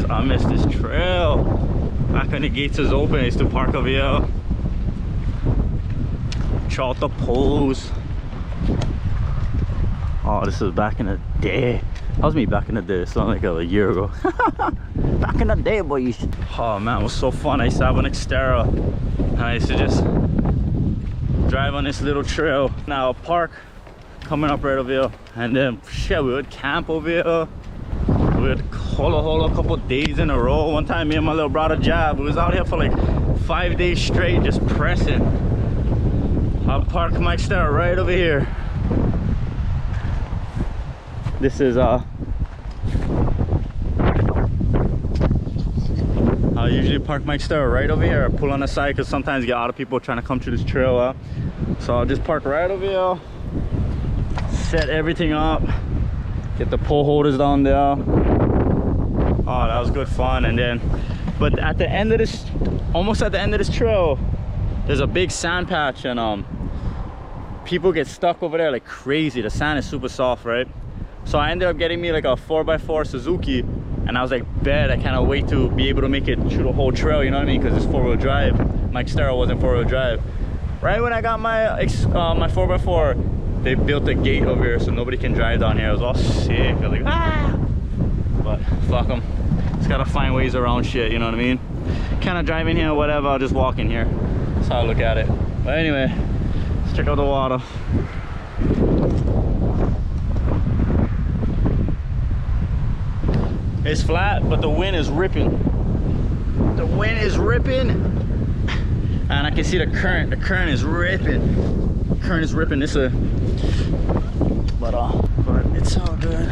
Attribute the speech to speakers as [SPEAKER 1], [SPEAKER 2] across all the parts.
[SPEAKER 1] I missed this trail. Back when the gates was open, I used to park over here. Chart the poles. Oh, this was back in the day. That was me back in the day. It's not like a year ago. Back in the day, boys. Oh man, it was so fun. I used to have an Xterra and I used to just drive on this little trail. Now a park coming up right over here, and then shit, we would camp over here. We would hole a couple days in a row. One time me and my little brother Jab, we was out here for like 5 days straight just pressing. I'll park my Xterra right over here. This is I usually park my Xterra right over here. I pull on the side because sometimes you get a lot of people trying to come through this trail. So I'll just park right over here, set everything up, get the pole holders down there. Oh, that was good fun. And then, but at the end of this, almost at the end of this trail, there's a big sand patch, and people get stuck over there like crazy. The sand is super soft, right? So I ended up getting me like a 4x4 Suzuki, and I was like, bet, I cannot wait to be able to make it through the whole trail, you know what I mean? Because it's 4-wheel drive. My Xterra wasn't 4-wheel drive. Right when I got my my 4x4, they built a gate over here so nobody can drive down here. It was all sick. I was like, ah! But fuck them. Just gotta find ways around shit, you know what I mean? Kind of drive in here or whatever, I'll just walk in here. That's how I look at it. But anyway, let's check out the water. It's flat, but the wind is ripping. The wind is ripping, and I can see the current. The current is ripping. The current is ripping. It's a, but it's all good.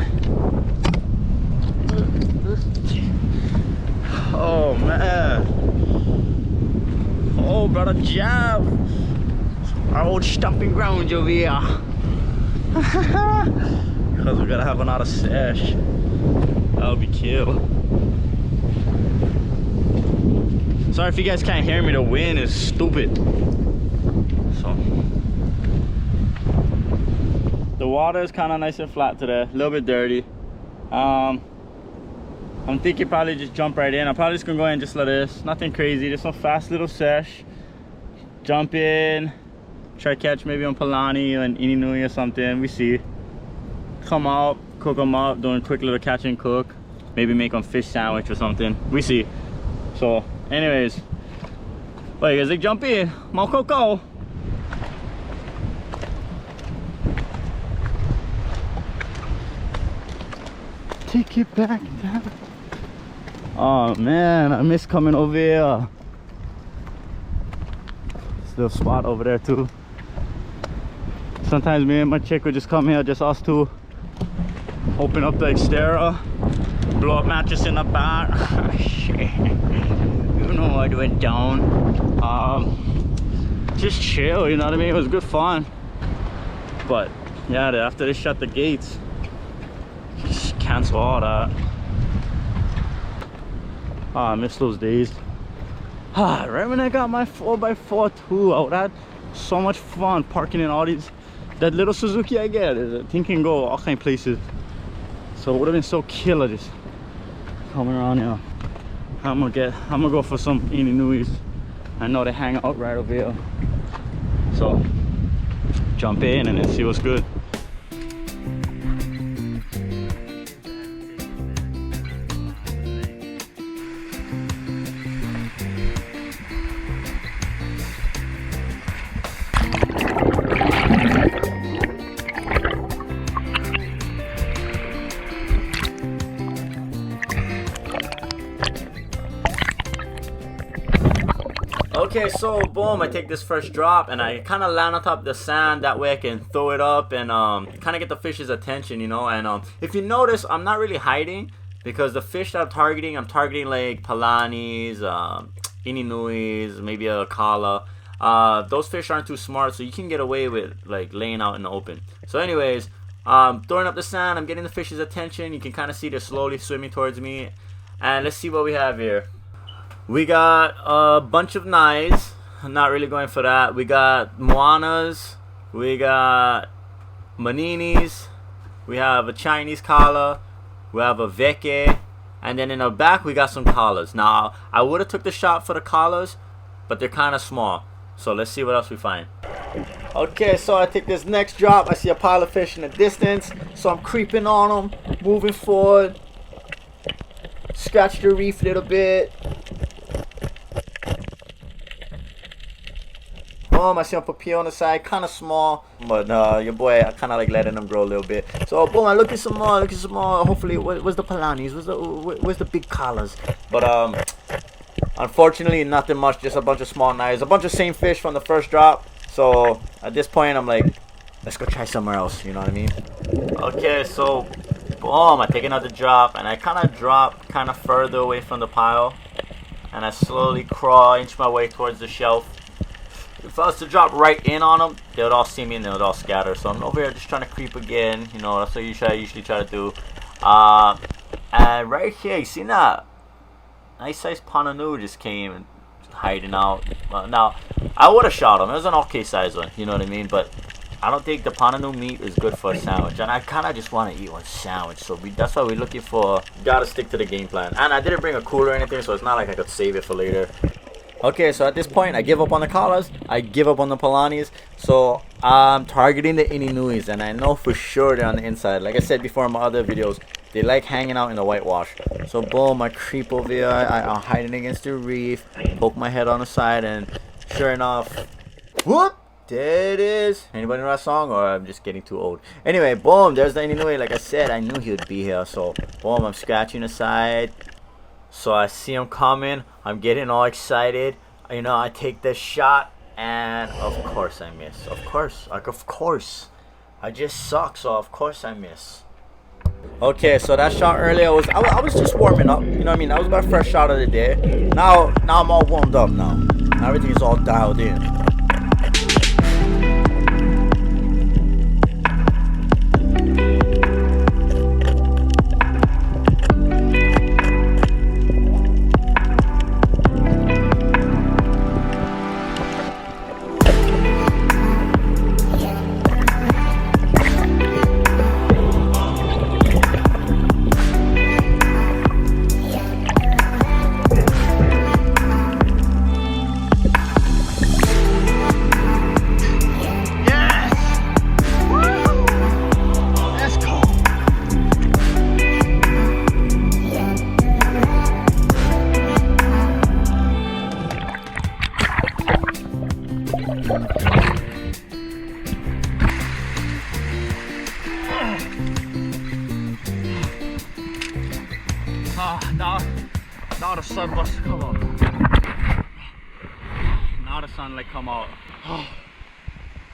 [SPEAKER 1] Oh man. Oh, brother Jab. Our old stomping grounds over here. Because we gotta have another sesh. That'll be killed. Sorry if you guys can't hear me, the wind is stupid. So the water is kind of nice and flat today, a little bit dirty. I'm thinking probably just jump right in. I'm probably just gonna go in just like this, nothing crazy, just a fast little sesh. Jump in, try catch maybe on Palani or an Ininui or something, we see. Come out, cook them up, doing a quick little catch and cook, maybe make them fish sandwich or something, we see. So anyways, but as they jump in, more cocoa. Take it back down. Oh man, I miss coming over here. This little spot over there too. Sometimes me and my chick would just come here, just us two. Open up the Xterra, blow up mattress in the back. You know what went down. Just chill, you know what I mean? It was good fun. But yeah, after they shut the gates, just cancel all that. I miss those days. Right when I got my 4x4 too, I would have so much fun parking in all these. That little Suzuki I get, I think can go all kind of places. So it would have been so killer just coming around here. I'm gonna go for some Ininuis. I know they hang out right over here. So jump in and then see what's good. Okay, so boom, I take this first drop and I kind of land on top of the sand. That way I can throw it up and kind of get the fish's attention, you know. And if you notice, I'm not really hiding because the fish that I'm targeting like Palanis, Ininuis, maybe a Kala. those fish aren't too smart, so you can get away with like laying out in the open. So anyways, throwing up the sand, I'm getting the fish's attention. You can kind of see they're slowly swimming towards me. And let's see what we have here. We got a bunch of knives. I'm not really going for that. We got moanas. We got maninis. We have a Chinese collar. We have a veke. And then in the back we got some collars. Now I would have took the shot for the collars, but they're kind of small. So let's see what else we find. Okay, so I take this next drop. I see a pile of fish in the distance, so I'm creeping on them, moving forward. Scratch the reef a little bit. Boom, I see a papilla on the side, kind of small, but your boy, I kind of like letting them grow a little bit. So boom, I look at some more, Hopefully, where's the palanis? Where's the big collars? But unfortunately, nothing much, just a bunch of small knives, a bunch of same fish from the first drop. So at this point, I'm like, let's go try somewhere else, you know what I mean? Okay, so boom, I take another drop, and I kind of drop kind of further away from the pile, and I slowly crawl, inch my way towards the shelf. If I was to drop right in on them, they would all see me and they would all scatter. So I'm over here just trying to creep again, you know, that's what I usually try to do. And right here, you see that? Nice sized pananu just came and hiding out. Now, I would have shot him. It was an okay size one, you know what I mean? But I don't think the pananu meat is good for a sandwich. And I kind of just want to eat one sandwich. So that's why we're looking for, gotta stick to the game plan. And I didn't bring a cooler or anything, so it's not like I could save it for later. Okay, so at this point, I give up on the collars. I give up on the palanis. So I'm targeting the ininuis, and I know for sure they're on the inside. Like I said before in my other videos, they like hanging out in the whitewash. So boom, I creep over here. I'm hiding against the reef. Poke my head on the side, and sure enough, whoop! There it is. Anybody know that song, or I'm just getting too old? Anyway, boom, there's the inui. Like I said, I knew he would be here. So boom, I'm scratching the side. So I see him coming. I'm getting all excited. You know, I take this shot, and of course I miss. Of course. I just suck, so of course I miss. Okay, so that shot earlier was I was just warming up. You know what I mean? That was my first shot of the day. Now I'm all warmed up now. Everything is all dialed in. Now the sun must come out. Now the sunlight come out. Oh,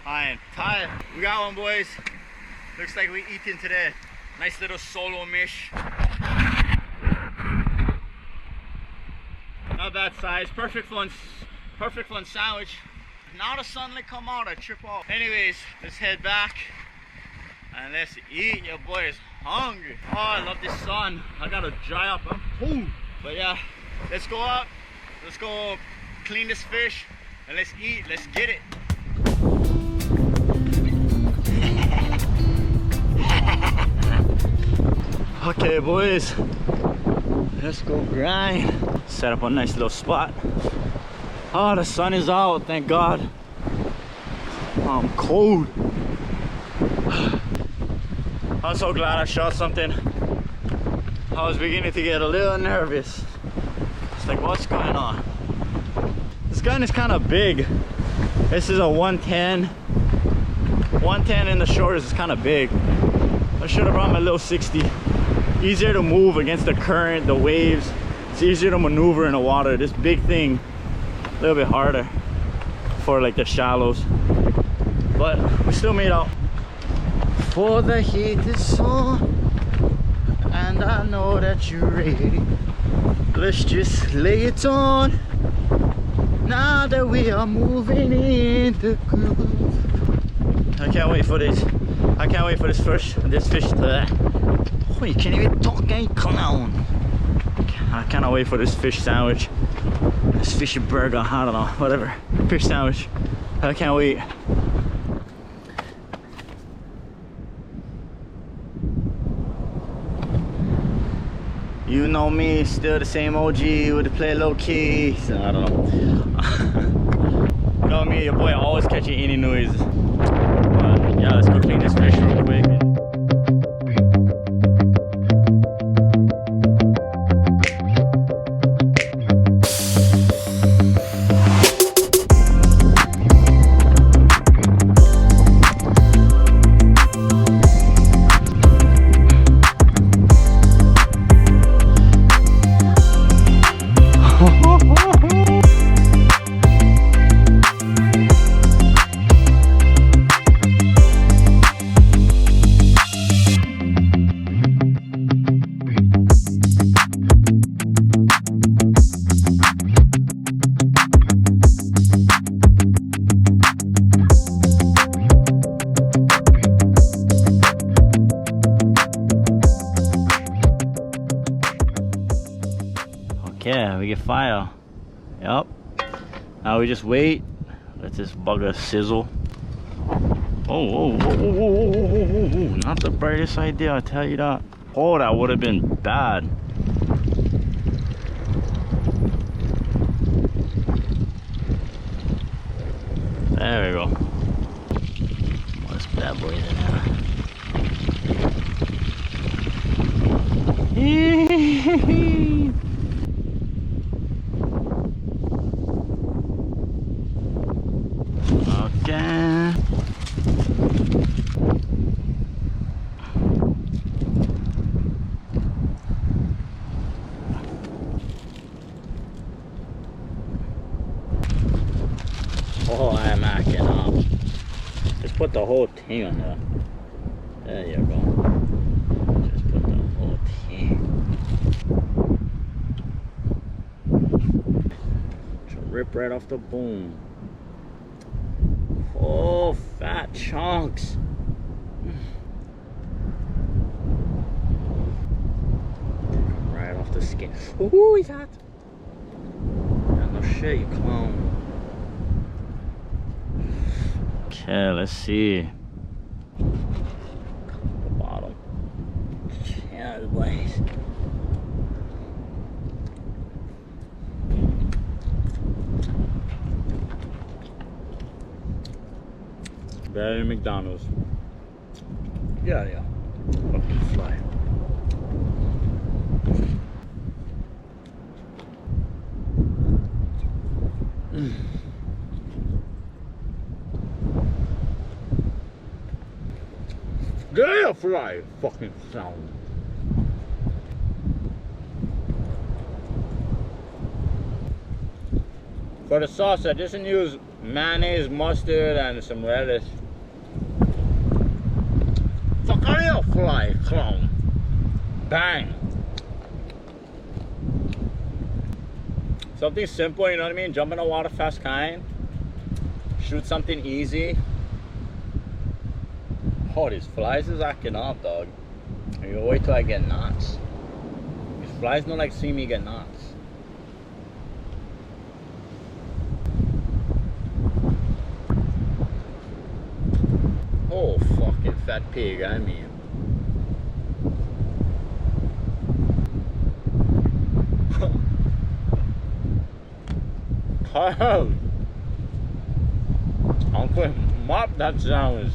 [SPEAKER 1] I am tired. We got one, boys. Looks like we eating today. Nice little Solo Mish. Not bad size. Perfect fun sandwich. Now the sunlight come out, I trip off. Anyways, let's head back and let's eat. Your boy is hungry. Oh, I love this sun. I gotta dry up. I'm cool. But yeah, let's go out. Let's go clean this fish and let's eat. Let's get it. Okay, boys. Let's go grind. Set up a nice little spot. Oh, the sun is out, thank God. I'm cold. I'm so glad I shot something. I was beginning to get a little nervous. It's like, what's going on? This gun is kind of big. This is a 110. 110 in the shores is kind of big. I should have brought my little 60. Easier to move against the current, the waves. It's easier to maneuver in the water. This big thing, a little bit harder for like the shallows. But we still made out. For the heat is on, and I know that you're ready. Let's just lay it on. Now that we are moving in the groove. I can't wait for this. I can't wait for this fish to... Oh, you can't even talk, you clown. I cannot wait for this fish sandwich. This fishy burger, I don't know, whatever. Fish sandwich. I can't wait. You know me, still the same OG with the play low key. So, I don't know. You know me, your boy always catching any noise. But yeah, let's go clean this fish real quick. Yeah, we get fire. Yep. Now we just wait. Let this bugger sizzle. Oh, not the brightest idea, I tell you that. Oh, that would have been bad. There we go. What's bad boys in there? Okay. Oh, I'm acting up. Just put the whole thing on there. There you go. Just put the whole thing. Just rip right off the bone. Oh, fat chunks. Right off the skin. Ooh, he's hot. No shit, you clown. Okay, let's see. The bottom. Yeah, boys. Better than McDonald's. Yeah. Fucking fly. Get a fly, fucking sound. For the sauce, I just use mayonnaise, mustard, and some relish. Fuck out of here, fly, clown. Bang. Something simple, you know what I mean? Jump in the water fast kind. Shoot something easy. Oh, these flies is acting up, dog. You wait till I get knots. These flies don't like seeing me get knots. Oh, fucking fat pig, I mean. Uncle, mop that sandwich.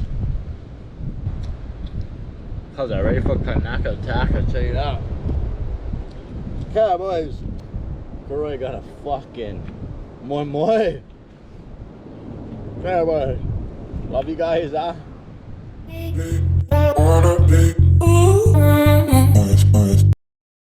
[SPEAKER 1] Cause I'm ready for Kanaka attack, I'll tell you that. Okay, boys. Roy got a fucking moi. Okay, boys. Love you guys, huh?